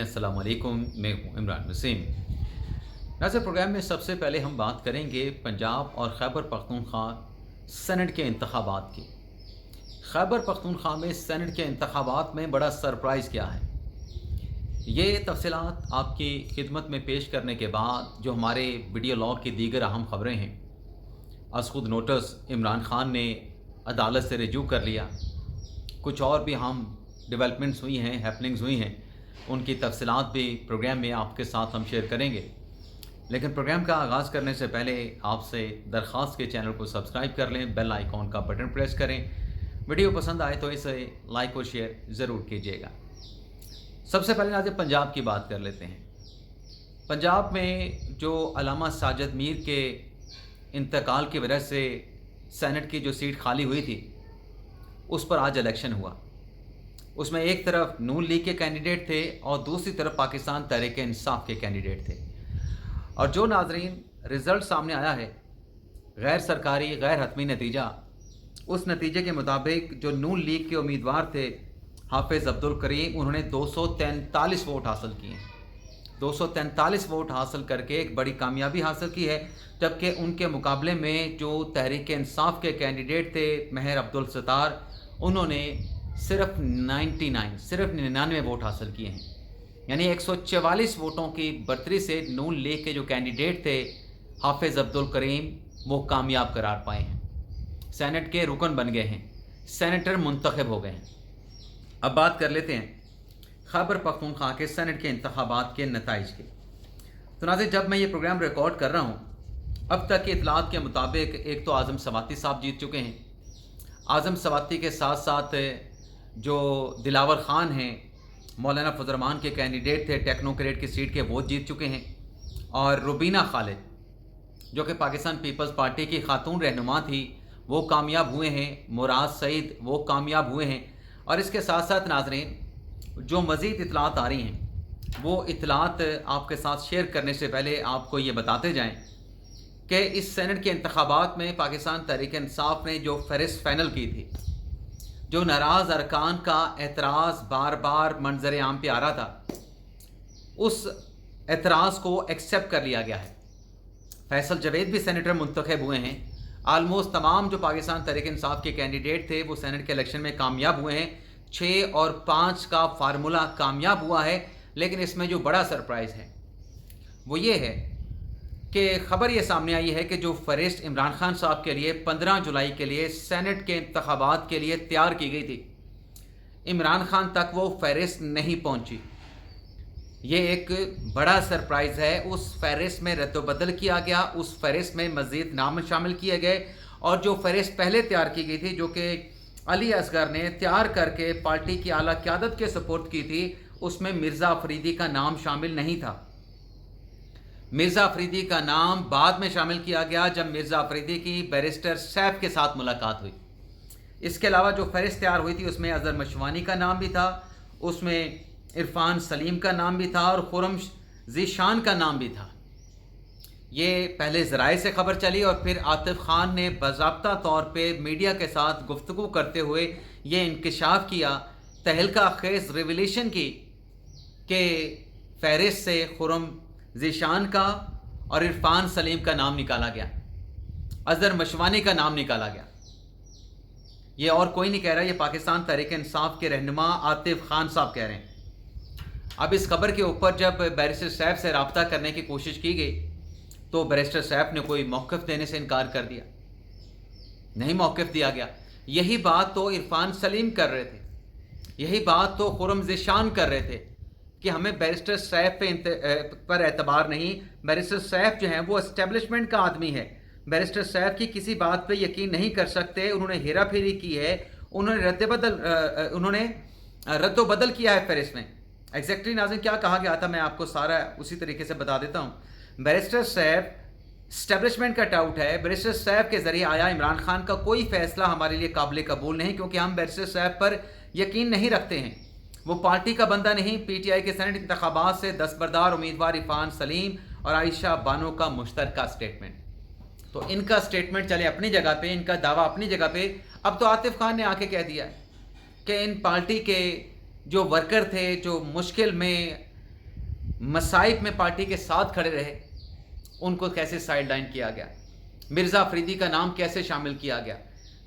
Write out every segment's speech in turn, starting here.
अस्सलाम वालेकुम, मैं हूँ इमरान वसीम। नाज़रीन, प्रोग्राम में सबसे पहले हम बात करेंगे पंजाब और खैबर पख्तूनख्वा सेनेट के इंतखाबात की। खैबर पख्तूनख्वा में सेनेट के इंतखाबात में बड़ा सरप्राइज़ क्या है, ये तफसीलात आपकी खिदमत में पेश करने के बाद जो हमारे वीडियो लॉग की दीगर अहम ख़बरें हैं, आज खुद नोटिस इमरान खान ने अदालत से रिज्यू कर लिया, कुछ और भी हम डेवलपमेंट्स हुई हैं, हैपनिंग्स हुई हैं, उनकी तफसीलात भी प्रोग्राम में आपके साथ हम शेयर करेंगे। लेकिन प्रोग्राम का आगाज़ करने से पहले आपसे दरख्वास्त के चैनल को सब्सक्राइब कर लें, बेल आइकॉन का बटन प्रेस करें, वीडियो पसंद आए तो इसे लाइक और शेयर ज़रूर कीजिएगा। सबसे पहले आज पंजाब की बात कर लेते हैं। पंजाब में जो अल्लामा साजिद मीर के इंतकाल की वजह से सेनेट की जो सीट खाली हुई थी, उस पर आज इलेक्शन हुआ। उसमें एक तरफ नून लीग के कैंडिडेट थे और दूसरी तरफ पाकिस्तान तहरीक इंसाफ के कैंडिडेट थे। और जो नाजरीन रिज़ल्ट सामने आया है, गैर सरकारी गैर हतमी नतीजा, उस नतीजे के मुताबिक जो नून लीग के उम्मीदवार थे हाफिज़ अब्दुल करीम, उन्होंने 243 वोट हासिल किए हैं। 243 वोट हासिल करके एक बड़ी कामयाबी हासिल की है, जबकि उनके मुकाबले में जो तहरीक इंसाफ के कैंडिडेट थे महर अब्दुल सत्तार, उन्होंने सिर्फ 99 वोट हासिल किए हैं। यानी 144 वोटों की बढ़तरी से नून लीग के जो कैंडिडेट थे हाफिज़ अब्दुल करीम, वो कामयाब करार पाए हैं, सेनेट के रुकन बन गए हैं, सेनेटर मुंतखब हो गए हैं। अब बात कर लेते हैं खैबर पख्तूनख्वा के सेनेट के इंतखाबात के नताइज की। तो नाज़रीन, जब मैं ये प्रोग्राम रिकॉर्ड कर रहा हूँ, अब तक की इतलात के मुताबिक एक तो आज़म सवाती साहब जीत चुके हैं। आज़म सवाती के साथ साथ जो दिलावर ख़ान हैं, मौलाना फजल रहमान के कैंडिडेट थे, टेक्नोक्रेट की सीट के, वो जीत चुके हैं। और रुबीना खालिद, जो कि पाकिस्तान पीपल्स पार्टी की खातून रहनुमा थी, वो कामयाब हुए हैं। मुराद सईद, वो कामयाब हुए हैं। और इसके साथ साथ नाजरीन, जो मज़ीद इतलात आ रही हैं, वो इतलात आपके साथ शेयर करने से पहले आपको ये बताते जाएँ कि इस सेनेट के इंतखाबात में पाकिस्तान तहरीक इंसाफ ने जो फहरिस्त फाइनल की थी, जो नाराज़ अरकान का एतराज़ बार बार मंजर आम पे आ रहा था, उस एतराज़ को एक्सेप्ट कर लिया गया है। फैसल जवेद भी सेनेटर मुंतखब हुए हैं। आलमोस्ट तमाम जो पाकिस्तान तहरीक इंसाफ के कैंडिडेट थे वो सेनेट के इलेक्शन में कामयाब हुए हैं। 6 और 5 का फार्मूला कामयाब हुआ है। लेकिन इसमें जो बड़ा सरप्राइज़ है वो ये है कि खबर ये सामने आई है कि जो फहरिस्त इमरान खान साहब के लिए 15 जुलाई के लिए सेनेट के इंतखाबात के लिए तैयार की गई थी, इमरान खान तक वो फहरिस्त नहीं पहुंची। ये एक बड़ा सरप्राइज़ है। उस फहरिस्त में रद्दबदल किया गया, उस फहरिस्त में मज़ीद नाम शामिल किए गए। और जो फहरिस्त पहले तैयार की गई थी, जो कि अली असगर ने तैयार करके पार्टी की आला क़यादत के सपोर्ट की थी, उसमें मिर्ज़ा अफरीदी का नाम शामिल नहीं था। मिर्ज़ा अफरीदी का नाम बाद में शामिल किया गया जब मिर्ज़ा अफरीदी की बैरिस्टर सैफ के साथ मुलाकात हुई। इसके अलावा जो फहरिस्त तैयार हुई थी उसमें अज़हर मशवानी का नाम भी था, उसमें इरफान सलीम का नाम भी था और खुरम ज़ीशान का नाम भी था। ये पहले ज़राए से खबर चली और फिर आतिफ खान ने बाज़ाब्ता तौर पे मीडिया के साथ गुफ्तगू करते हुए ये इंकशाफ किया, तहलका खेज़ रिवलेशन की, कि फहरिस्त से खुरम ज़ीशान का और इरफान सलीम का नाम निकाला गया, अज़हर मशवानी का नाम निकाला गया। ये और कोई नहीं कह रहा, ये पाकिस्तान तहरीक इंसाफ के रहनुमा आतिफ खान साहब कह रहे हैं। अब इस खबर के ऊपर जब बैरिस्टर सैफ से रब्ता करने की कोशिश की गई तो बैरिस्टर सैफ ने कोई मौक़िफ़ देने से इनकार कर दिया, नहीं मौक़िफ़ दिया गया। यही बात तो इरफान सलीम कर रहे थे, यही बात तो खुरम ज़ीशान कर रहे थे कि हमें बैरिस्टर सैफ पर एतबार नहीं। बैरिस्टर सैफ जो हैं वो एस्टेब्लिशमेंट का आदमी है, बैरिस्टर सैफ की किसी बात पे यकीन नहीं कर सकते। उन्होंने हेरा फेरी की है, उन्होंने रद्दोबदल किया है फहरिस्त में। एग्जैक्टली नाज़रीन क्या कहा गया था, मैं आपको सारा उसी तरीके से बता देता हूँ। बैरिस्टर सैफ एस्टेब्लिशमेंट का टाउट है, बैरिस्टर सैफ के ज़रिए आया इमरान खान का कोई फ़ैसला हमारे लिए काबिल कबूल नहीं, क्योंकि हम बैरिस्टर सैफ पर यकीन नहीं रखते हैं। वो पार्टी का बंदा नहीं। पीटीआई के सेनेट इंतखाबात से दस्तबरदार उम्मीदवार इरफान सलीम और आयशा बानो का मुश्तरका स्टेटमेंट, तो इनका स्टेटमेंट चले अपनी जगह पे, इनका दावा अपनी जगह पे। अब तो आतिफ खान ने आके कह दिया कि इन पार्टी के जो वर्कर थे, जो मुश्किल में मसाइब में पार्टी के साथ खड़े रहे, उनको कैसे साइड लाइन किया गया, मिर्ज़ा अफरीदी का नाम कैसे शामिल किया गया,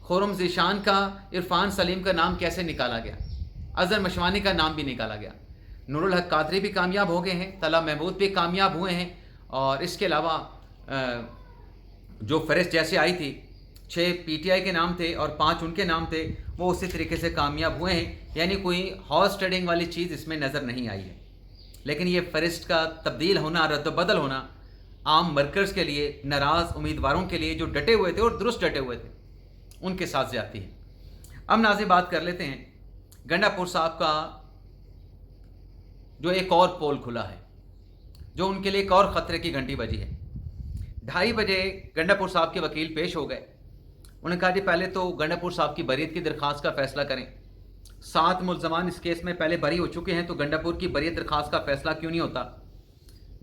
खुर्रम ज़ीशान का, इरफान सलीम का नाम कैसे निकाला गया, अज़हर मशवानी का नाम भी निकाला गया, नूरुल हक कादरी भी कामयाब हो गए हैं, तला महमूद भी कामयाब हुए हैं, और इसके अलावा जो फहरिस्त जैसे आई थी 6 पीटीआई के नाम थे और 5 उनके नाम थे, वो उसी तरीके से कामयाब हुए हैं। यानी कोई हॉर्स ट्रेडिंग वाली चीज़ इसमें नज़र नहीं आई है। लेकिन ये फहरिस्त का तब्दील होना, रद्द-बदल होना आम वर्कर्स के लिए, नाराज़ उम्मीदवारों के लिए जो डटे हुए थे और दुरुस्त डटे हुए थे, उनके साथ ज़्यादती है। अब नाज़रीन बात कर लेते हैं गंडापुर साहब का जो एक और पोल खुला है, जो उनके लिए एक और ख़तरे की घंटी बजी है। 2:30 बजे गंडापुर साहब के वकील पेश हो गए। उन्होंने कहा जी पहले तो गंडापुर साहब की बरीयत की दरख्वास्त का फ़ैसला करें। 7 मुल्ज़मान इस केस में पहले बरी हो चुके हैं, तो गंडापुर की बरीयत दरख्वास्त का फ़ैसला क्यों नहीं होता।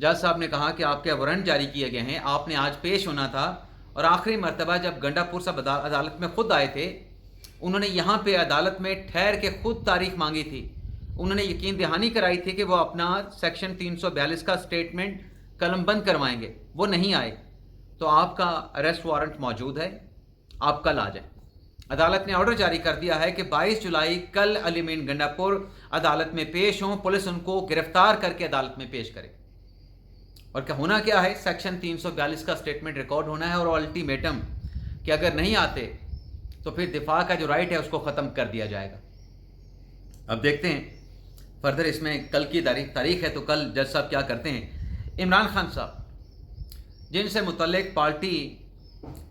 जज साहब ने कहा कि आपके वारंट जारी किए गए हैं, आपने आज पेश होना था, और आखिरी मरतबा जब गंडापुर साहब अदालत में ख़ुद आए थे, उन्होंने यहाँ पे अदालत में ठहर के ख़ुद तारीख मांगी थी। उन्होंने यकीन दहानी कराई थी कि वो अपना सेक्शन 342 का स्टेटमेंट कलमबंद करवाएंगे, वो नहीं आए। तो आपका अरेस्ट वारंट मौजूद है, आप कल आ जाएं। अदालत ने ऑर्डर जारी कर दिया है कि 22 जुलाई कल अली मीन गंडापुर अदालत में पेश हों, पुलिस उनको गिरफ्तार करके अदालत में पेश करे। और क्या होना क्या है, सेक्शन 342 का स्टेटमेंट रिकॉर्ड होना है, और अल्टीमेटम कि अगर नहीं आते तो फिर दिफा का जो राइट है उसको ख़त्म कर दिया जाएगा। अब देखते हैं फर्दर, इसमें कल की तारीख है, तो कल जज साहब क्या करते हैं। इमरान खान साहब, जिनसे मुतल्लिक पार्टी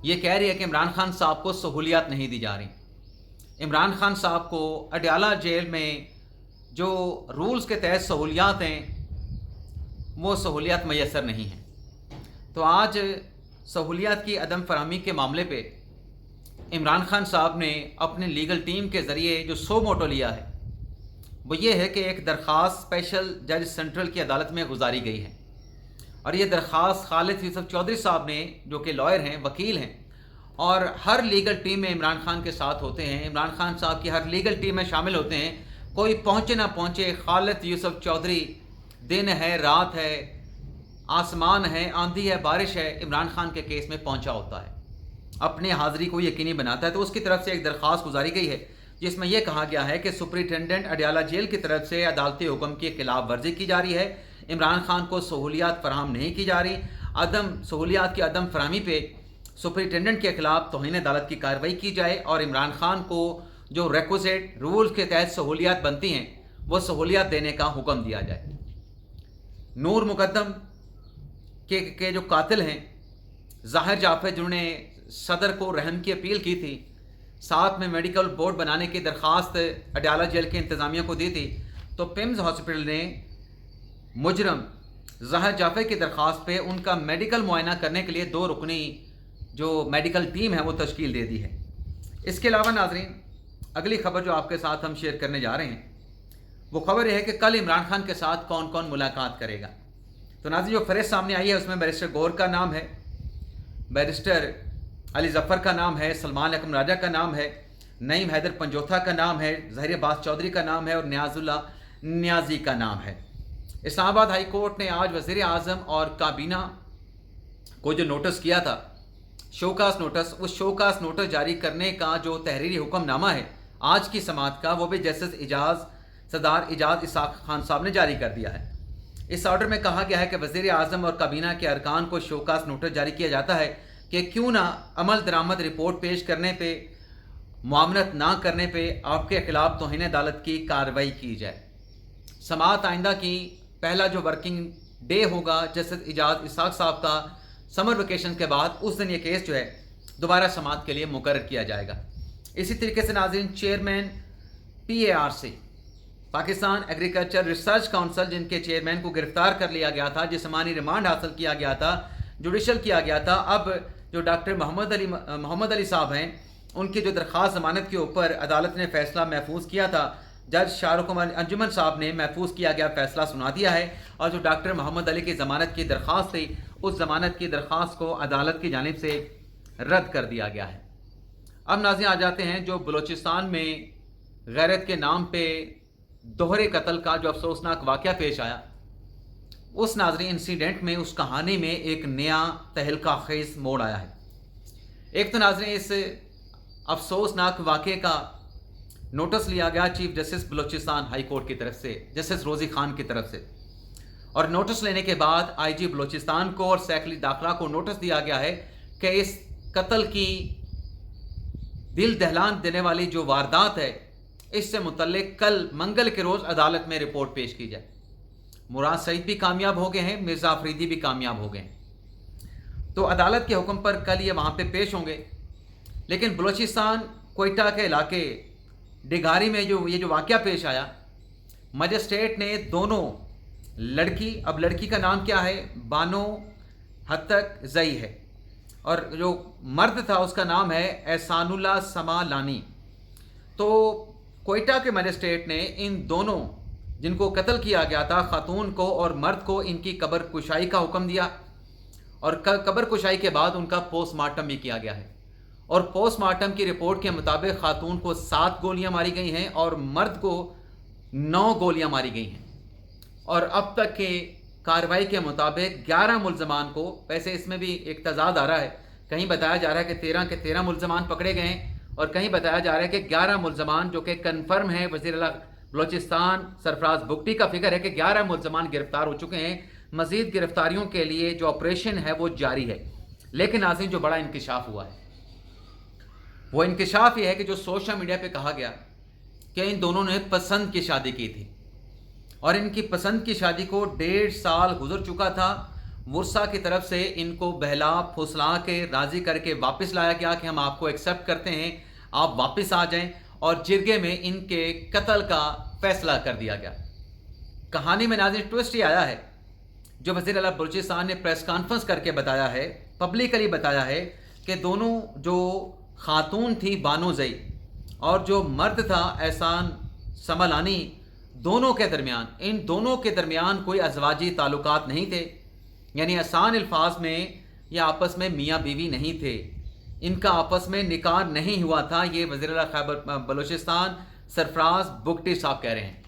ये कह रही है कि इमरान खान साहब को सहूलियात नहीं दी जा रही। इमरान खान साहब को अडयाला जेल में जो रूल्स के तहत सहूलियात हैं, वो सहूलियात मैसर नहीं हैं। तो आज सहूलियात की अदम फराहमी के मामले पे इमरान खान साहब ने अपने लीगल टीम के ज़रिए जो सो मोटो लिया है, वो ये है कि एक दरख्वास्त स्पेशल जज सेंट्रल की अदालत में गुजारी गई है, और ये दरख्वास्त खालिद यूसुफ चौधरी साहब ने, जो कि लॉयर हैं, वकील हैं, और हर लीगल टीम में इमरान खान के साथ होते हैं, इमरान खान साहब की हर लीगल टीम में शामिल होते हैं। कोई पहुँचे ना पहुँचे, खालिद यूसुफ चौधरी, दिन है, रात है, आसमान है, आंधी है, बारिश है, इमरान खान के केस में पहुँचा होता है, अपने हाज़िरी को यकीनी बनाता है। तो उसकी तरफ से एक दरख्वास्त गुजारी गई है जिसमें यह कहा गया है कि सुपरिटेंडेंट अडयाला जेल की तरफ से अदालती हुक्म की खिलाफ वर्जी की जा रही है, इमरान खान को सहूलियात फराहम नहीं की जा रही, सहूलियात की अदम फराहमी पे सुपरिटेंडेंट के खिलाफ तौहीन अदालत की कार्रवाई की जाए, और इमरान खान को जो रिक्विजिट रूल्स के तहत सहूलियात बनती हैं वो सहूलियात देने का हुक्म दिया जाए। नूर मुकद्दम के जो कातिल हैं ज़ाहिर जाफर, जिन्होंने सदर को रहम की अपील की थी, साथ में मेडिकल बोर्ड बनाने की दरख्वास्त अडयाला जेल के इंतज़ामिया को दी थी, तो पिम्स हॉस्पिटल ने मुजरम ज़ाहिर जाफर की दरख्वास्त पे उनका मेडिकल मुआयना करने के लिए 2 रुकनी जो मेडिकल टीम है वो तश्कील दे दी है। इसके अलावा नाजरीन, अगली खबर जो आपके साथ हम शेयर करने जा रहे हैं, वो खबर यह है कि कल इमरान खान के साथ कौन कौन मुलाकात करेगा। तो नाज़रीन, जो फहरिस्त सामने आई है उसमें बैरिस्टर गौर का नाम है, बैरिस्टर अली ज़फ़र का नाम है, सलमान अकरम राजा का नाम है, नईम हैदर पंजोथा का नाम है, ज़हीर अब्बास चौधरी का नाम है, और नियाज़ुल्लाह नियाज़ी का नाम है। इस्लामाबाद हाई कोर्ट ने आज वज़ीर आज़म और काबीना को जो नोटिस किया था, शोकास नोटिस, उस शोकास नोटिस जारी करने का जो तहरीरी हुक्मनामा है आज की समाअत का, वो भी जस्टिस सरदार इजाज़ इसाक खान साहब ने जारी कर दिया है। इस ऑर्डर में कहा गया है कि वज़ीर आज़म और काबीना के अरकान को शोकास नोटिस जारी किया जाता है कि क्यों ना अमल दरामद रिपोर्ट पेश करने पे, मुआवनत ना करने पे आपके खिलाफ तौहीन अदालत की कार्रवाई की जाए। समाअत आइंदा की पहला जो वर्किंग डे होगा जस्टिस इजाज़ इसाक साहब का समर वेकेशन के बाद, उस दिन ये केस जो है दोबारा समाअत के लिए मुकर्रर किया जाएगा। इसी तरीके से नाज़रीन, chairman PARC Pakistan agriculture research council, जिनके चेयरमैन को गिरफ्तार कर लिया गया था, जिस्मानी रिमांड हासिल किया गया था, जुडिशल किया गया था, अब जो डॉक्टर मोहम्मद अली साहब हैं, उनकी जो दरख्वास्त ज़मानत के ऊपर अदालत ने फ़ैसला महफूज किया था, जज शाहरुख अंजुमन साहब ने महफूज किया गया फ़ैसला सुना दिया है, और जो डॉक्टर मोहम्मद अली की ज़मानत की दरख्वास्त थी, उस ज़मानत की दरख्वास्त को अदालत की जानिब से रद्द कर दिया गया है। अब नाज़रीन आ जाते हैं जो बलूचिस्तान में गैरत के नाम पे दोहरे कत्ल का जो अफसोसनाक वाक़या पेश आया, उस नाज़रीन इंसिडेंट में, उस कहानी में एक नया तहलका खेज़ मोड़ आया है। एक तो नाज़रीन इस अफसोसनाक वाक़े का नोटिस लिया गया chief justice Balochistan high court की तरफ से, जस्टिस रोज़ी खान की तरफ से, और नोटिस लेने के बाद आईजी बलूचिस्तान को और सहकली दाखिला को नोटिस दिया गया है कि इस कत्ल की दिल दहलान देने वाली जो वारदात है, इससे मुतल्लिक कल मंगल के रोज़ अदालत में रिपोर्ट पेश की जाए। मुराद सईद भी कामयाब हो गए हैं, मिर्ज़ा अफरीदी भी कामयाब हो गए हैं। तो अदालत के हुक्म पर कल ये वहाँ पे पेश होंगे। लेकिन बलूचिस्तान कोयटा के इलाके डिगारी में ये जो वाक़या पेश आया, मजिस्ट्रेट ने दोनों लड़की, अब लड़की का नाम क्या है, बानो हत्तक जई है, और जो मर्द था उसका नाम है एहसानुल्लाह समालानी। तो कोयटा के मजिस्ट्रेट ने इन दोनों जिनको कत्ल किया गया था, खातून को और मर्द को, इनकी कब्र कुशाई का हुक्म दिया, और कब्र कुशाई के बाद उनका पोस्टमार्टम भी किया गया है। और पोस्टमार्टम की रिपोर्ट के मुताबिक खातून को 7 गोलियां मारी गई हैं और मर्द को 9 गोलियां मारी गई हैं। और अब तक के कार्रवाई के मुताबिक 11 मुल्ज़मान को, वैसे इसमें भी एक तजाद आ रहा है, कहीं बताया जा रहा है कि 13 के 13 मुल्ज़मान पकड़े गए हैं, और कहीं बताया जा रहा है कि 11 मुल्ज़मान, जो कि कन्फर्म है। वज़ीर आला बलूचिस्तान सरफराज बुगटी का फिक्र है कि 11 मुल्ज़मान गिरफ्तार हो चुके हैं। मज़ीद गिरफ्तारियों के लिए जो ऑपरेशन है वो जारी है। लेकिन नाज़रीन, जो बड़ा इंकिशाफ हुआ है वो इंकिशाफ ये है कि जो सोशल मीडिया पे कहा गया कि इन दोनों ने पसंद की शादी की थी, और इनकी पसंद की शादी को 1.5 साल गुजर चुका था। मुर्सा की तरफ से इनको बहला फुसला के राज़ी करके वापस लाया गया कि हम आपको एक्सेप्ट करते हैं, आप वापस आ जाएं, और जिरगे में इनके कत्ल का फैसला कर दिया गया। कहानी में नाज़रीन ट्विस्ट ये आया है, जो वज़ीर आला बलूचिस्तान ने प्रेस कॉन्फ्रेंस करके बताया है, पब्लिकली बताया है कि दोनों, जो खातून थी बानो जई और जो मर्द था एहसान समलानी, दोनों के दरमियान, इन दोनों के दरमियान कोई अज़वाजी ताल्लुकात नहीं थे। यानी आसान अल्फाज में ये आपस में मियाँ बीवी नहीं थे, इनका आपस में निकाह नहीं हुआ था। ये वज़ीर आला खैबर बलूचिस्तान सरफराज बुगटी साहब कह रहे हैं।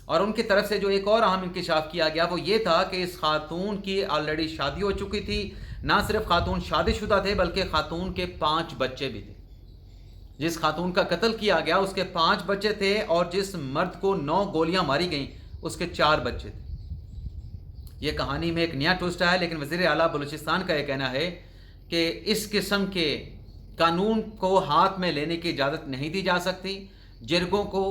और उनकी तरफ से जो एक और अहम इंकिशाफ किया गया वो ये था कि इस खातून की ऑलरेडी शादी हो चुकी थी। ना सिर्फ खातून शादीशुदा थे, बल्कि खातून के 5 बच्चे भी थे। जिस खातून का कत्ल किया गया उसके 5 बच्चे थे, और जिस मर्द को 9 गोलियां मारी गईं उसके 4 बच्चे थे। ये कहानी में एक नया ट्विस्ट है। लेकिन वज़ीर आला बलूचिस्तान का यह कहना है कि इस किस्म के कानून को हाथ में लेने की इजाज़त नहीं दी जा सकती। जिरगों को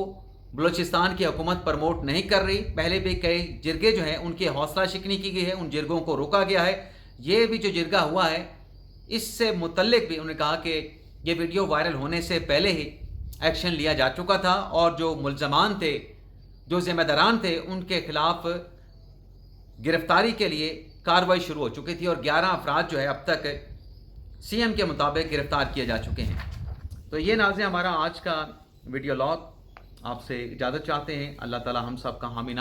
बलूचिस्तान की हुकूमत प्रमोट नहीं कर रही। पहले भी कई जिरगे जो हैं उनकी हौसला शिकनी की गई है, उन जिरगों को रोका गया है। ये भी जो जिरगा हुआ है, इससे मुतल्लिक भी उन्होंने कहा कि ये वीडियो वायरल होने से पहले ही एक्शन लिया जा चुका था, और जो मुल्ज़मान थे, जो ज़िम्मेदारान थे, उनके खिलाफ गिरफ्तारी के लिए कार्रवाई शुरू हो चुकी थी, और 11 अफराद जो है अब तक सीएम के मुताबिक गिरफ्तार किए जा चुके हैं। तो ये नाज़रीन हमारा आज का वीडियो लॉग, आपसे इजाज़त चाहते हैं। अल्लाह ताला हम सब का हामी